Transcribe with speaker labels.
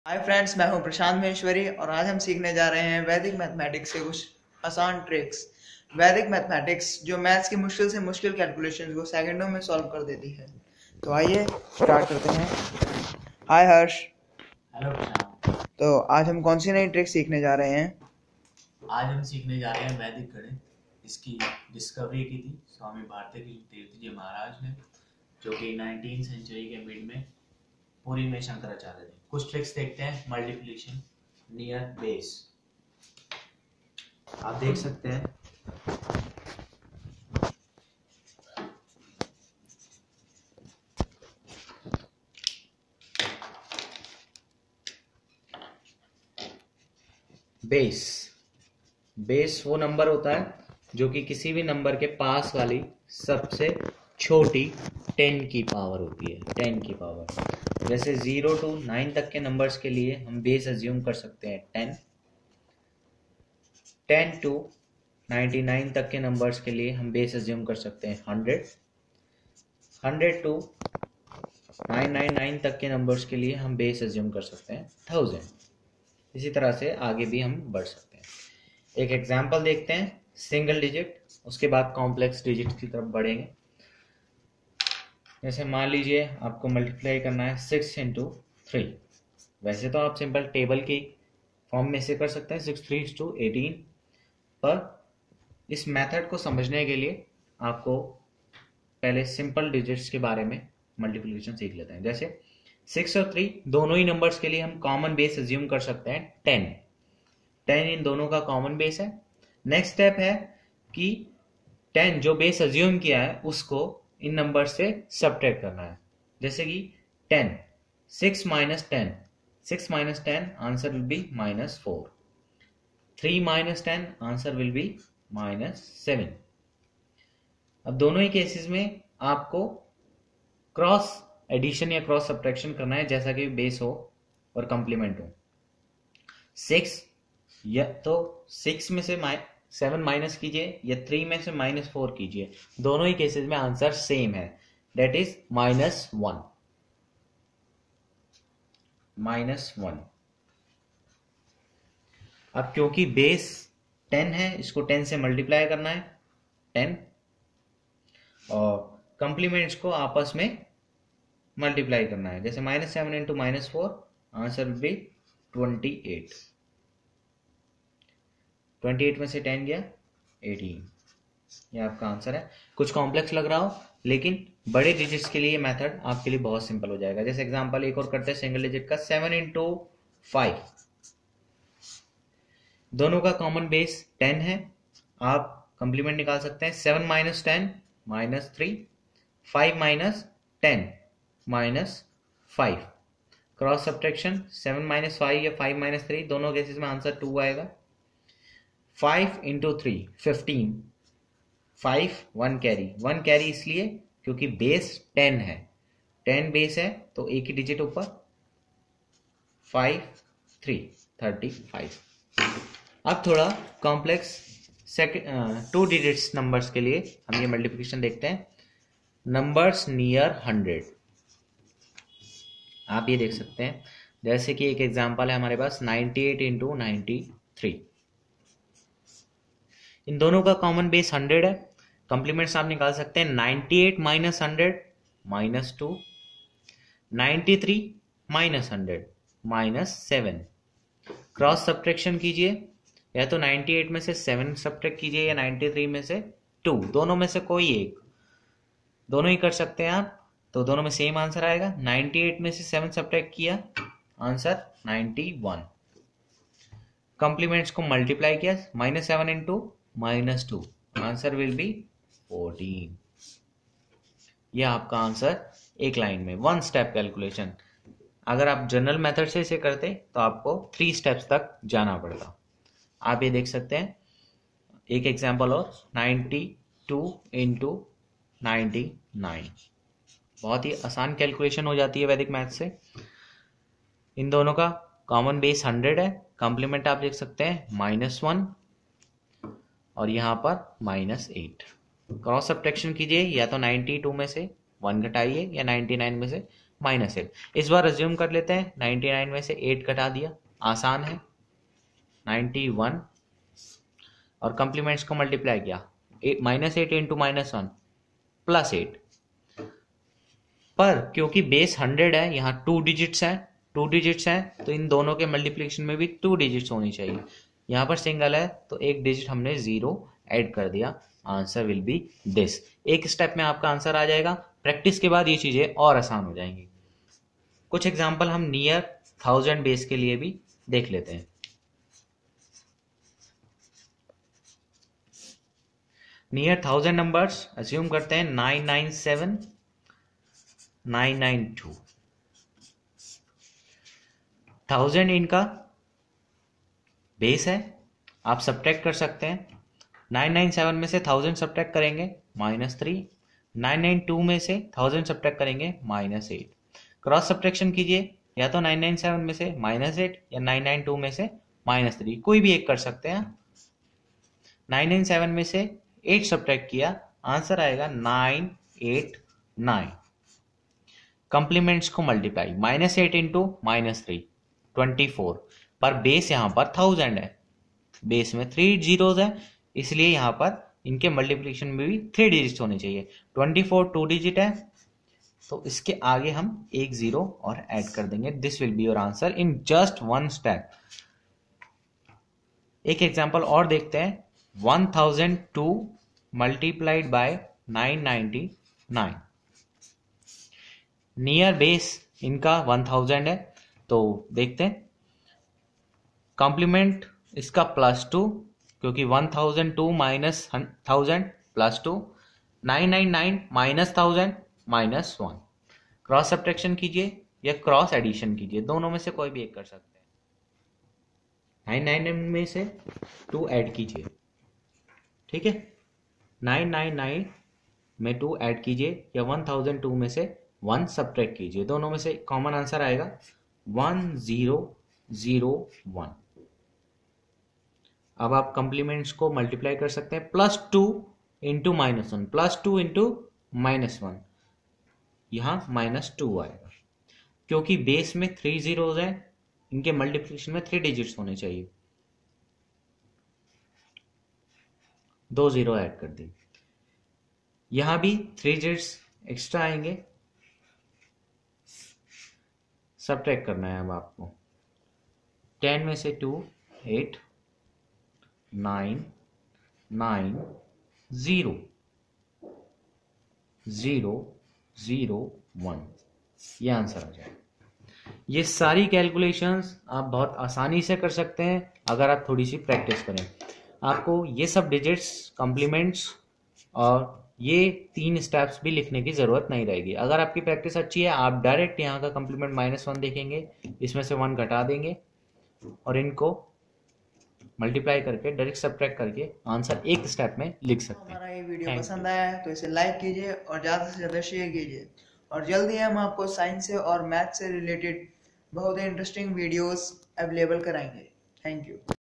Speaker 1: Hi friends, मैं हूं प्रशांत महेश्वरी और आज हम सीखने जा रहे हैं वैदिक मैथमेटिक्स के कुछ आसान ट्रिक्स। वैदिक मैथमेटिक्स जो मैथ्स की मुश्किल से मुश्किल कैलकुलेशंस को सेकंडों में सॉल्व कर देती है। तो आइए स्टार्ट करते हैं। हाय हर्ष।
Speaker 2: हेलो प्रशांत।
Speaker 1: तो आज हम कौन सी नई ट्रिक सीखने जा रहे हैं?
Speaker 2: आज हम सीखने जा रहे हैं वैदिक गणित। इसकी डिस्कवरी की थी स्वामी भारती तीर्थ जी महाराज ने, जो कि 19th सेंचुरी के मिड में पुरी में शंकराचार्य थे। कुछ ट्रिक्स देखते हैं। मल्टीप्लिकेशन नियर बेस, आप देख सकते हैं। बेस बेस वो नंबर होता है जो कि किसी भी नंबर के पास वाली सबसे छोटी 10 की पावर होती है। 10 की पावर, जैसे 0 to 9 तक के नंबर्स के लिए हम बेस अज्यूम कर सकते हैं 10। 10 to 99 तक के नंबर्स के लिए हम बेस अज्यूम कर सकते हैं 100। 100 to 999 तक के नंबर्स के लिए हम बेस अज्यूम कर सकते हैं 1000। इसी तरह से आगे भी हम बढ़ सकते हैं। एक एग्जांपल देखते हैं, सिंगल डिजिट, उसके बाद कॉम्प्लेक्स डिजिट की तरफ बढ़ेंगे। जैसे मान लीजिए आपको मल्टीप्लाई करना है 6 इंटू 3। वैसे तो आप सिंपल टेबल की फॉर्म में से कर सकते हैं 6 3 to 18, पर इस मेथड को समझने के लिए आपको पहले सिंपल डिजिट्स के बारे में मल्टीप्लिकेशन सीख लेते हैं। जैसे 6 और 3 दोनों ही नंबर्स के लिए हम कॉमन बेस अज्यूम कर सकते हैं 10। 10 इन दोनों का कॉमन बेस है। नेक्स्ट स्टेप है कि 10 जो बेस अज्यूम किया है उसको इन नंबर से सब्ट्रैक्ट करना है। जैसे कि 10, 6 minus 10, 6 minus 10 answer will be -4। 3 minus 10 answer will be -7। अब दोनों ही केसेस में आपको क्रॉस एडिशन या क्रॉस सब्ट्रैक्शन करना है, जैसा कि बेस हो और कंप्लीमेंट हो। 6 या तो 6 में से 7 माइनस कीजिए या 3 में से -4 कीजिए, दोनों ही केसेस में आंसर सेम है, डेट इज -1। -1। अब क्योंकि बेस 10 है, इसको 10 से मल्टीप्लाई करना है 10, और कंप्लीमेंट्स को आपस में मल्टीप्लाई करना है। जैसे -7 इंटू -4 आंसर विल बी 28। 28 में से 10 गया 18। ये आपका आंसर है। कुछ कॉम्प्लेक्स लग रहा हो, लेकिन बड़े डिजिट्स के लिए मेथड आपके लिए बहुत सिंपल हो जाएगा। जैसे एग्जांपल एक और करते हैं सिंगल डिजिट का, 7 इंटू 5। दोनों का कॉमन बेस 10 है, आप कंप्लीमेंट निकाल सकते हैं। 7 minus 10 -3, 5 minus 10 -5। Cross subtraction 7 minus 5 या 5 माइनस 3, दोनों केसेस में आंसर 2 आएगा। 5 इंटू 3 15। 5 1 कैरी, 1 कैरी इसलिए क्योंकि बेस 10 है। 10 बेस है तो एक ही डिजिट ऊपर, 5 3 35। अब थोड़ा कॉम्प्लेक्स 2 डिजिट्स नंबर्स के लिए हम ये मल्टीप्लिकेशन देखते हैं। नंबर्स नियर 100, आप ये देख सकते हैं। जैसे कि एक एग्जांपल है हमारे पास 98 इंटू 93। इन दोनों का कॉमन बेस 100 है। कंप्लीमेंट्स आप निकाल सकते हैं 98 माइनस 100 -2, 93 माइनस 100 -7। क्रॉस सब्ट्रैक्शन कीजिए, या तो 98 में से 7 सब्ट्रैक्ट कीजिए या 93 में से 2, दोनों में से कोई एक, दोनों ही कर सकते हैं आप, तो दोनों में सेम आंसर आएगा। 98 में से 7 सब्ट्रैक्ट किया, आंसर 91। कंप्लीमेंट्स को मल्टीप्लाई किया, -7 इंटू -2, आंसर विल बी 14। यह आपका आंसर एक लाइन में, 1 स्टेप कैलकुलेशन। अगर आप जनरल मेथड से इसे करते तो आपको 3 स्टेप्स तक जाना पड़ेगा। आप ये देख सकते हैं एक एग्जांपल और, 92 इंटू 99। बहुत ही आसान कैलकुलेशन हो जाती है वैदिक मैथ से। इन दोनों का कॉमन बेस 100 है। कंप्लीमेंट आप देख सकते हैं -1 और यहाँ पर -8। क्रॉस सब्ट्रैक्शन कीजिए, या तो 92 में से 1 घटाइए या 99 में से -8। इस बार अज्यूम कर लेते हैं 99 में से 8 घटा दिया, आसान है, 91 और कंप्लीमेंट्स को मल्टीप्लाई किया, -8 इंटू -1 +8। पर क्योंकि बेस 100 है, यहाँ 2 डिजिट्स हैं तो इन दोनों के मल्टीप्लिकेशन में भी 2 डिजिट्स होनी चाहिए। यहाँ पर सिंगल है तो एक डिजिट हमने 0 ऐड कर दिया, आंसर विल बी दिस। एक स्टेप में आपका आंसर आ जाएगा। प्रैक्टिस के बाद ये चीजें और आसान हो जाएंगी। कुछ एग्जांपल हम नियर 1000 बेस के लिए भी देख लेते हैं। नियर 1000 नंबर्स अज्यूम करते हैं 997, 992। 1000 इनका बेस है, आप सब्ट्रैक्ट कर सकते हैं। 997 में से 1000 सब्ट्रैक्ट करेंगे -3, 992 में से 1000 सब्ट्रैक्ट करेंगे -8। क्रॉस सब्ट्रैक्शन कीजिए, या तो 997 में से -8 या 992 में से -3, कोई भी एक कर सकते हैं। 997 में से 8 सब्ट्रैक्ट किया, आंसर आएगा 989। कंप्लीमेंट्स को मल्टीप्लाई, -8 इंटू -3 24, पर बेस यहां पर 1000 है, बेस में 3 जीरोज है, इसलिए यहां पर इनके मल्टीप्लिकेशन में भी 3 डिजिट होने चाहिए। 24 2 डिजिट है तो इसके आगे हम एक 0 और ऐड कर देंगे। This will be your answer in just 1 step. एक एग्जांपल और देखते हैं। 1002 मल्टीप्लाइड बाय 999। नियर बेस इनका 1000 है तो देखते हैं। कॉम्प्लीमेंट इसका +2, क्योंकि 1002 माइनस 1000 +2, 999 -1000 -1। क्रॉस सब्ट्रैक्शन कीजिए या क्रॉस एडिशन कीजिए, दोनों में से कोई भी एक कर सकते हैं। 999 में से 2 ऐड कीजिए, ठीक है। 999 में 2 ऐड कीजिए या 1002 में से 1 सब्ट्रैक्ट कीजिए, दोनों में से कॉमन आंसर आएगा 1001। अब आप कंप्लीमेंट्स को मल्टीप्लाई कर सकते हैं। +2 इंटू -1, +2 इंटू -1, यहां -2 आएगा, क्योंकि बेस में 3 जीरोज है, इनके मल्टीप्लिकेशन में 3 डिजिट्स होने चाहिए। 2 0 ऐड कर दी, यहां भी 3 डिजिट्स एक्स्ट्रा आएंगे। सब्ट्रैक्ट करना है अब आपको। 10 में से 2 8, 9 9 0 0 0 1, ये आंसर आ जाएगा। ये सारी कैलकुलेशंस आप बहुत आसानी से कर सकते हैं अगर आप थोड़ी सी प्रैक्टिस करें। आपको ये सब डिजिट्स, कॉम्प्लीमेंट्स और ये 3 स्टेप्स भी लिखने की ज़रूरत नहीं रहेगी। अगर आपकी प्रैक्टिस अच्छी है, आप डायरेक्ट यहाँ का कॉम्प्लीमेंट -1 देखेंगे, इसमें से 1 घटा देंगे और इनको मल्टीप्लाई करके डायरेक्ट सब्ट्रैक्ट करके आंसर एक स्टेप में लिख सकते हैं।
Speaker 1: हमारा ये वीडियो पसंद आया है तो इसे लाइक कीजिए और ज़्यादा से ज़्यादा शेयर कीजिए, और जल्दी हम आपको साइंस से और मैथ से रिलेटेड बहुत ही इंटरेस्टिंग वीडियोस अवेलेबल कराएंगे। Thank you.